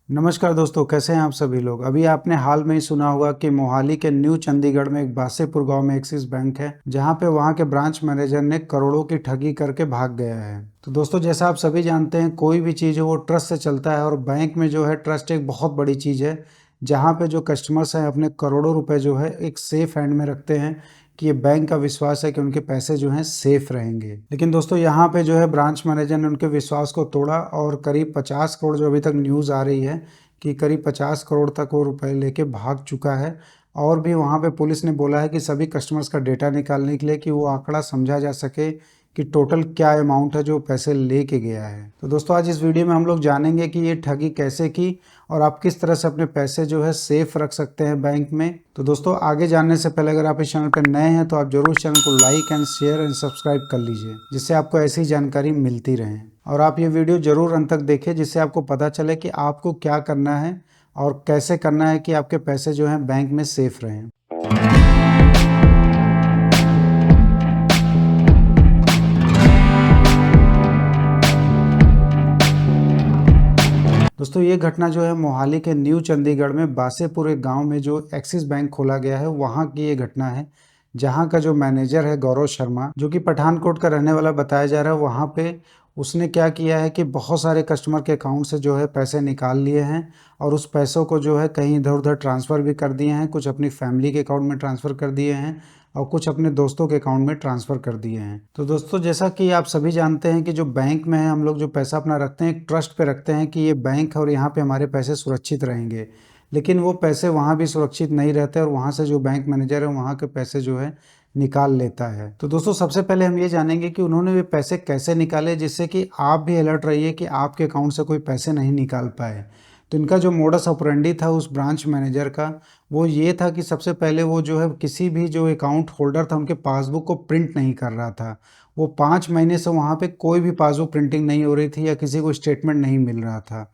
नमस्कार दोस्तों, कैसे हैं आप सभी लोग। अभी आपने हाल में ही सुना होगा कि मोहाली के न्यू चंडीगढ़ में एक बासेपुर गांव में एक्सिस बैंक है, जहां पे वहां के ब्रांच मैनेजर ने करोड़ों की ठगी करके भाग गया है। तो दोस्तों, जैसा आप सभी जानते हैं, कोई भी चीज़ है वो ट्रस्ट से चलता है और बैंक में जो है ट्रस्ट एक बहुत बड़ी चीज़ है, जहाँ पे जो कस्टमर्स हैं अपने करोड़ों रुपए जो है एक सेफ हैंड में रखते हैं कि ये बैंक का विश्वास है कि उनके पैसे जो हैं सेफ रहेंगे। लेकिन दोस्तों, यहाँ पे जो है ब्रांच मैनेजर ने उनके विश्वास को तोड़ा और करीब 50 करोड़, जो अभी तक न्यूज़ आ रही है कि करीब 50 करोड़ तक वो रुपए लेके भाग चुका है। और भी वहाँ पे पुलिस ने बोला है कि सभी कस्टमर्स का डेटा निकालने के लिए, कि वो आंकड़ा समझा जा सके कि टोटल क्या अमाउंट है जो पैसे लेके गया है। तो दोस्तों, आज इस वीडियो में हम लोग जानेंगे कि ये ठगी कैसे की और आप किस तरह से अपने पैसे जो है सेफ रख सकते हैं बैंक में। तो दोस्तों, आगे जानने से पहले अगर आप इस चैनल पर नए हैं तो आप जरूर इस चैनल को like and share and subscribe कर लीजिए, जिससे आपको ऐसी जानकारी मिलती रहे। और आप ये वीडियो जरूर अंत तक देखें, जिससे आपको पता चले कि आपको क्या करना है और कैसे करना है कि आपके पैसे जो हैं बैंक में सेफ रहें। दोस्तों, ये घटना जो है मोहाली के न्यू चंडीगढ़ में बासेपुर एक गांव में जो एक्सिस बैंक खोला गया है, वहां की ये घटना है। जहां का जो मैनेजर है गौरव शर्मा, जो कि पठानकोट का रहने वाला बताया जा रहा है, वहां पे उसने क्या किया है कि बहुत सारे कस्टमर के अकाउंट से जो है पैसे निकाल लिए हैं और उस पैसों को जो है कहीं इधर उधर ट्रांसफ़र भी कर दिए हैं। कुछ अपनी फैमिली के अकाउंट में ट्रांसफ़र कर दिए हैं और कुछ अपने दोस्तों के अकाउंट में ट्रांसफ़र कर दिए हैं। तो दोस्तों, जैसा कि आप सभी जानते हैं कि जो बैंक में है, हम लोग जो पैसा अपना रखते हैं एक ट्रस्ट पे रखते हैं कि ये बैंक है और यहाँ पे हमारे पैसे सुरक्षित रहेंगे। लेकिन वो पैसे वहाँ भी सुरक्षित नहीं रहते और वहाँ से जो बैंक मैनेजर है वहाँ के पैसे जो है निकाल लेता है। तो दोस्तों, सबसे पहले हम ये जानेंगे कि उन्होंने वे पैसे कैसे निकाले, जिससे कि आप भी अलर्ट रहिए कि आपके अकाउंट से कोई पैसे नहीं निकाल पाए। तो इनका जो मोडस ऑपरेंडी था उस ब्रांच मैनेजर का, वो ये था कि सबसे पहले वो जो है किसी भी जो अकाउंट होल्डर था उनके पासबुक को प्रिंट नहीं कर रहा था। वो 5 महीने से वहाँ पे कोई भी पासबुक प्रिंटिंग नहीं हो रही थी या किसी को स्टेटमेंट नहीं मिल रहा था।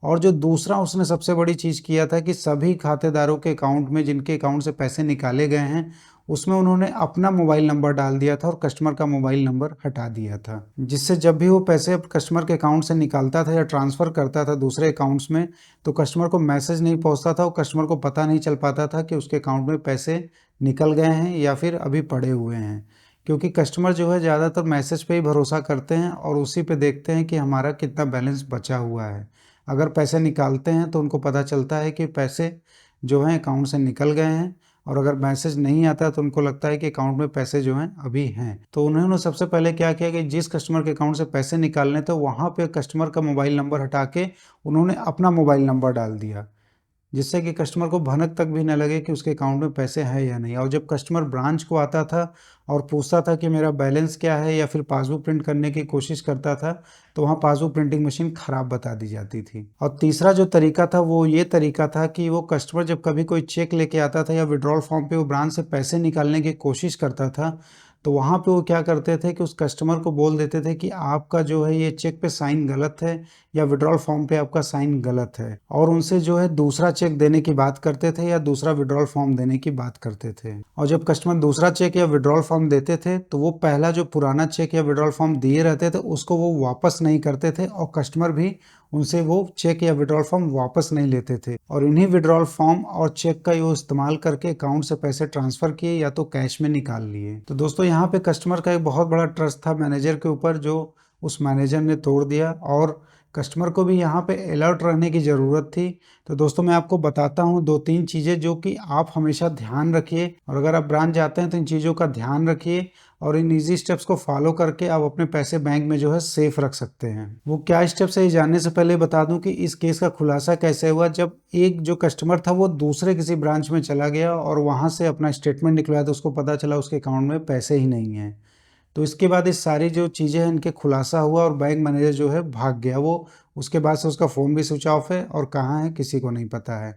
और जो दूसरा उसने सबसे बड़ी चीज़ किया था कि सभी खातेदारों के अकाउंट में, जिनके अकाउंट से पैसे निकाले गए हैं, उसमें उन्होंने अपना मोबाइल नंबर डाल दिया था और कस्टमर का मोबाइल नंबर हटा दिया था, जिससे जब भी वो पैसे कस्टमर के अकाउंट से निकालता था या ट्रांसफ़र करता था दूसरे अकाउंट्स में, तो कस्टमर को मैसेज नहीं पहुंचता था और कस्टमर को पता नहीं चल पाता था कि उसके अकाउंट में पैसे निकल गए हैं या फिर अभी पड़े हुए हैं। क्योंकि कस्टमर जो है ज़्यादातर मैसेज पे ही भरोसा करते हैं और उसी पे देखते हैं कि हमारा कितना बैलेंस बचा हुआ है। अगर पैसे निकालते हैं तो उनको पता चलता है कि पैसे जो हैं अकाउंट से निकल गए हैं, और अगर मैसेज नहीं आता तो उनको लगता है कि अकाउंट में पैसे जो हैं अभी हैं। तो उन्होंने सबसे पहले क्या किया कि जिस कस्टमर के अकाउंट से पैसे निकालने थे वहाँ पे कस्टमर का मोबाइल नंबर हटा के उन्होंने अपना मोबाइल नंबर डाल दिया, जिससे कि कस्टमर को भनक तक भी न लगे कि उसके अकाउंट में पैसे हैं या नहीं। और जब कस्टमर ब्रांच को आता था और पूछता था कि मेरा बैलेंस क्या है या फिर पासबुक प्रिंट करने की कोशिश करता था, तो वहाँ पासबुक प्रिंटिंग मशीन ख़राब बता दी जाती थी। और तीसरा जो तरीका था वो ये तरीका था कि वो कस्टमर जब कभी कोई चेक लेके आता था या विड्रॉल फॉर्म पे वो ब्रांच से पैसे निकालने की कोशिश करता था, तो वहाँ पे वो क्या करते थे कि उस कस्टमर को बोल देते थे कि आपका जो है ये चेक पे साइन गलत है या विड्रॉल फॉर्म पे आपका साइन गलत है, और उनसे जो है दूसरा चेक देने की बात करते थे या दूसरा विड्रॉल फॉर्म देने की बात करते थे। और जब कस्टमर दूसरा चेक या विड्रॉल फॉर्म देते थे तो वो पहला जो पुराना चेक या विड्रॉल फॉर्म दिए रहते थे उसको वो वापस नहीं करते थे और कस्टमर भी उनसे वो चेक या विड्रॉल फॉर्म वापस नहीं लेते थे, और इन्हीं विड्रॉल फॉर्म और चेक का वो इस्तेमाल करके अकाउंट से पैसे ट्रांसफर किए या तो कैश में निकाल लिए। तो दोस्तों, यहाँ पे कस्टमर का एक बहुत बड़ा ट्रस्ट था मैनेजर के ऊपर, जो उस मैनेजर ने तोड़ दिया, और कस्टमर को भी यहाँ पे अलर्ट रहने की ज़रूरत थी। तो दोस्तों, मैं आपको बताता हूँ 2-3 चीज़ें जो कि आप हमेशा ध्यान रखिए, और अगर आप ब्रांच जाते हैं तो इन चीज़ों का ध्यान रखिए और इन इजी स्टेप्स को फॉलो करके आप अपने पैसे बैंक में जो है सेफ रख सकते हैं। वो क्या स्टेप्स है ये जानने से पहले बता दूं कि इस केस का खुलासा कैसे हुआ। जब एक जो कस्टमर था वो दूसरे किसी ब्रांच में चला गया और वहां से अपना स्टेटमेंट निकलवाया, तो उसको पता चला उसके अकाउंट में पैसे ही नहीं है। तो इसके बाद इस सारी जो चीज़ें हैं इनके खुलासा हुआ और बैंक मैनेजर जो है भाग गया। वो उसके बाद से उसका फ़ोन भी स्विच ऑफ है और कहाँ है किसी को नहीं पता है।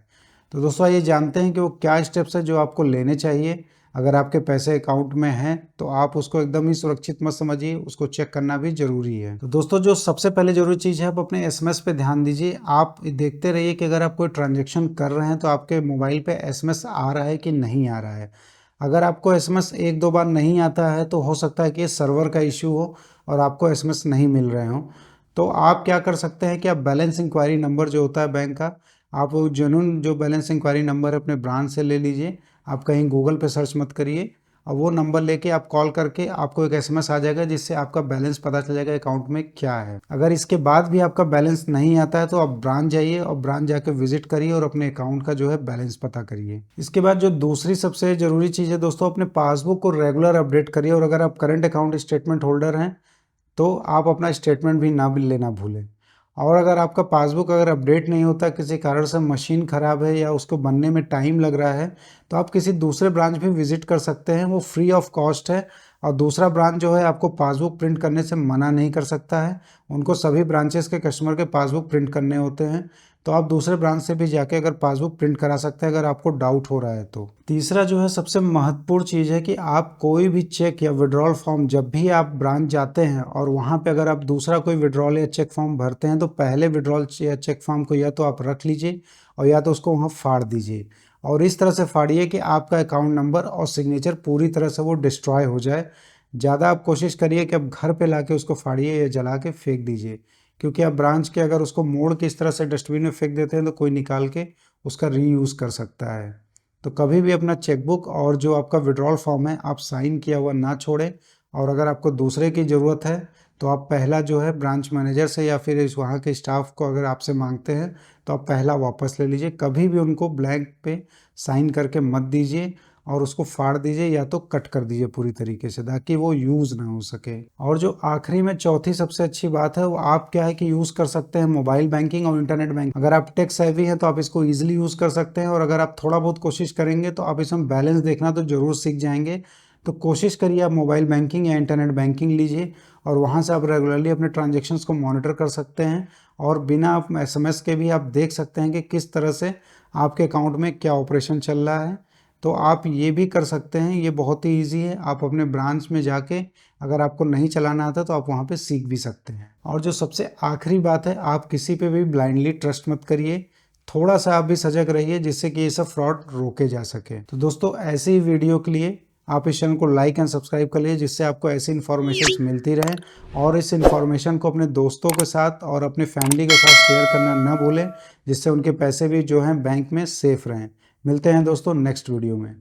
तो दोस्तों, ये जानते हैं कि वो क्या स्टेप्स है जो आपको लेने चाहिए। अगर आपके पैसे अकाउंट में हैं तो आप उसको एकदम ही सुरक्षित मत समझिए, उसको चेक करना भी ज़रूरी है। तो दोस्तों, जो सबसे पहले ज़रूरी चीज़ है, आप अपने एसएमएस पे ध्यान दीजिए। आप देखते रहिए कि अगर आप कोई ट्रांजैक्शन कर रहे हैं तो आपके मोबाइल पे एसएमएस आ रहा है कि नहीं आ रहा है। अगर आपको एसएमएस 1-2 बार नहीं आता है तो हो सकता है कि ये सर्वर का इशू हो और आपको एसएमएस नहीं मिल रहे हों। तो आप क्या कर सकते हैं कि आप बैलेंस इंक्वायरी नंबर जो होता है बैंक का, आप वो जेन्युइन जो बैलेंस इंक्वायरी नंबर है अपने ब्रांच से ले लीजिए। आप कहीं गूगल पे सर्च मत करिए, और वो नंबर लेके आप कॉल करके आपको एक एसएमएस आ जाएगा जिससे आपका बैलेंस पता चल जाएगा अकाउंट में क्या है। अगर इसके बाद भी आपका बैलेंस नहीं आता है तो आप ब्रांच जाइए और ब्रांच जाके विजिट करिए और अपने अकाउंट का जो है बैलेंस पता करिए। इसके बाद जो दूसरी सबसे ज़रूरी चीज़ है दोस्तों, अपने पासबुक को रेगुलर अपडेट करिए। और अगर आप करंट अकाउंट स्टेटमेंट होल्डर हैं तो आप अपना स्टेटमेंट भी ना लेना भूलें। और अगर आपका पासबुक अगर अपडेट नहीं होता, किसी कारण से मशीन ख़राब है या उसको बनने में टाइम लग रहा है, तो आप किसी दूसरे ब्रांच भी विज़िट कर सकते हैं, वो फ्री ऑफ कॉस्ट है। और दूसरा ब्रांच जो है आपको पासबुक प्रिंट करने से मना नहीं कर सकता है, उनको सभी ब्रांचेस के कस्टमर के पासबुक प्रिंट करने होते हैं। तो आप दूसरे ब्रांच से भी जाके अगर पासबुक प्रिंट करा सकते हैं अगर आपको डाउट हो रहा है तो। तीसरा जो है सबसे महत्वपूर्ण चीज़ है कि आप कोई भी चेक या विड्रॉल फॉर्म जब भी आप ब्रांच जाते हैं और वहाँ पे अगर आप दूसरा कोई विड्रॉल या चेक फॉर्म भरते हैं तो पहले विड्रॉल या चेक फॉर्म को या तो आप रख लीजिए और या तो उसको वहाँ फाड़ दीजिए। और इस तरह से फाड़िए कि आपका अकाउंट नंबर और सिग्नेचर पूरी तरह से वो डिस्ट्रॉय हो जाए। ज़्यादा आप कोशिश करिए कि आप घर पे लाके उसको फाड़िए या जला के फेंक दीजिए, क्योंकि आप ब्रांच के अगर उसको मोड़ के इस तरह से डस्टबिन में फेंक देते हैं तो कोई निकाल के उसका रीयूज़ कर सकता है। तो कभी भी अपना चेकबुक और जो आपका विड्रॉल फॉर्म है आप साइन किया हुआ ना छोड़ें। और अगर आपको दूसरे की ज़रूरत है तो आप पहला जो है ब्रांच मैनेजर से या फिर इस वहाँ के स्टाफ को अगर आपसे मांगते हैं तो आप पहला वापस ले लीजिए। कभी भी उनको ब्लैंक पे साइन करके मत दीजिए और उसको फाड़ दीजिए या तो कट कर दीजिए पूरी तरीके से, ताकि वो यूज़ ना हो सके। और जो आखिरी में चौथी सबसे अच्छी बात है वो आप क्या है कि यूज़ कर सकते हैं मोबाइल बैंकिंग और इंटरनेट बैंकिंग। अगर आप टेक सेवी हैं तो आप इसको ईजिली यूज़ कर सकते हैं, और अगर आप थोड़ा बहुत कोशिश करेंगे तो आप इसमें बैलेंस देखना तो ज़रूर सीख जाएंगे। तो कोशिश करिए आप मोबाइल बैंकिंग या इंटरनेट बैंकिंग लीजिए और वहाँ से आप रेगुलरली अपने ट्रांजेक्शन्स को मॉनिटर कर सकते हैं, और बिना आप एसएमएस के भी आप देख सकते हैं कि किस तरह से आपके अकाउंट में क्या ऑपरेशन चल रहा है। तो आप ये भी कर सकते हैं, ये बहुत ही ईजी है। आप अपने ब्रांच में जाके अगर आपको नहीं चलाना आता तो आप वहाँ पे सीख भी सकते हैं। और जो सबसे आखिरी बात है, आप किसी पे भी ब्लाइंडली ट्रस्ट मत करिए, थोड़ा सा आप भी सजग रहिए जिससे कि ये सब फ्रॉड रोके जा सके। तो दोस्तों ऐसे ही वीडियो के लिए आप इस चैनल को लाइक एंड सब्सक्राइब कर लीजिए, जिससे आपको ऐसी इन्फॉर्मेशन मिलती रहे। और इस इन्फॉर्मेशन को अपने दोस्तों के साथ और अपने फैमिली के साथ शेयर करना ना भूलें, जिससे उनके पैसे भी जो हैं बैंक में सेफ रहें। मिलते हैं दोस्तों नेक्स्ट वीडियो में।